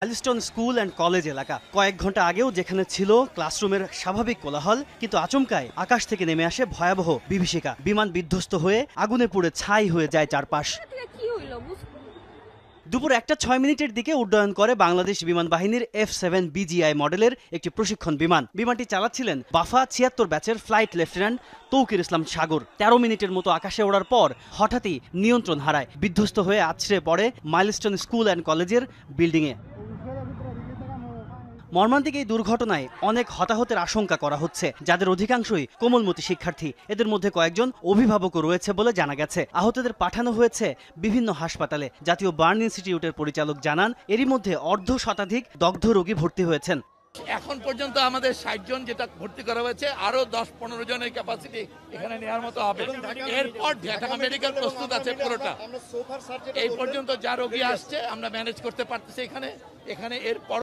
Milestone school and college এলাকা। কয়েক ঘন্টা আগেও যেখানে ছিল ক্লাসরুমের স্বাভাবিক কোলাহল, কিন্তু আচমকায় আকাশ থেকে নেমে আসে ভয়াবহ বিভীষিকা। বিমান বিধ্বস্ত হয়ে আগুনে পুড়ে ছাই হয়ে যায় চারপাশ। দুপুর 1:06 দিকে উড্ডয়ন করে বাংলাদেশ বিমান বাহিনীর F-7 BGI মডেলের একটি প্রশিক্ষণ বিমান। বিমানটি চালাচ্ছিলেন বাফা 76 ব্যাচের ফ্লাইট লেফটেন্যান্ট তৌকির ইসলাম সাগর। 13 মিনিটের মতো আকাশে ওড়ার পর হঠাৎই নিয়ন্ত্রণ হারায়, বিধ্বস্ত হয়ে আছড়ে পড়ে মাইলস্টোন স্কুল অ্যান্ড কলেজের বিল্ডিংয়ে। মর্মান্তিক এই দুর্ঘটনায় অনেক হতাহতের আশঙ্কা করা হচ্ছে, যাদের অধিকাংশই কোমলমতি শিক্ষার্থী। এদের মধ্যে কয়েকজন অভিভাবকও রয়েছে বলে জানা গেছে। আহতদের পাঠানো হয়েছে বিভিন্ন হাসপাতালে। জাতীয় বার্ন ইনস্টিটিউটের পরিচালক জানান, এরই মধ্যে অর্ধ শতাধিক দগ্ধ রোগী ভর্তি হয়েছেন। এখন পর্যন্ত আমাদের 60 জন যেটা ভর্তি করা হয়েছে, আরো 10-15 জনের ক্যাপাসিটি এখানে নেওয়ার মতো হবে। এরপর ঢাকা মেডিকেল প্রস্তুত আছে পুরোটা। এই পর্যন্ত যা রোগী আসছে আমরা ম্যানেজ করতে পারতেছি এখানে এরপর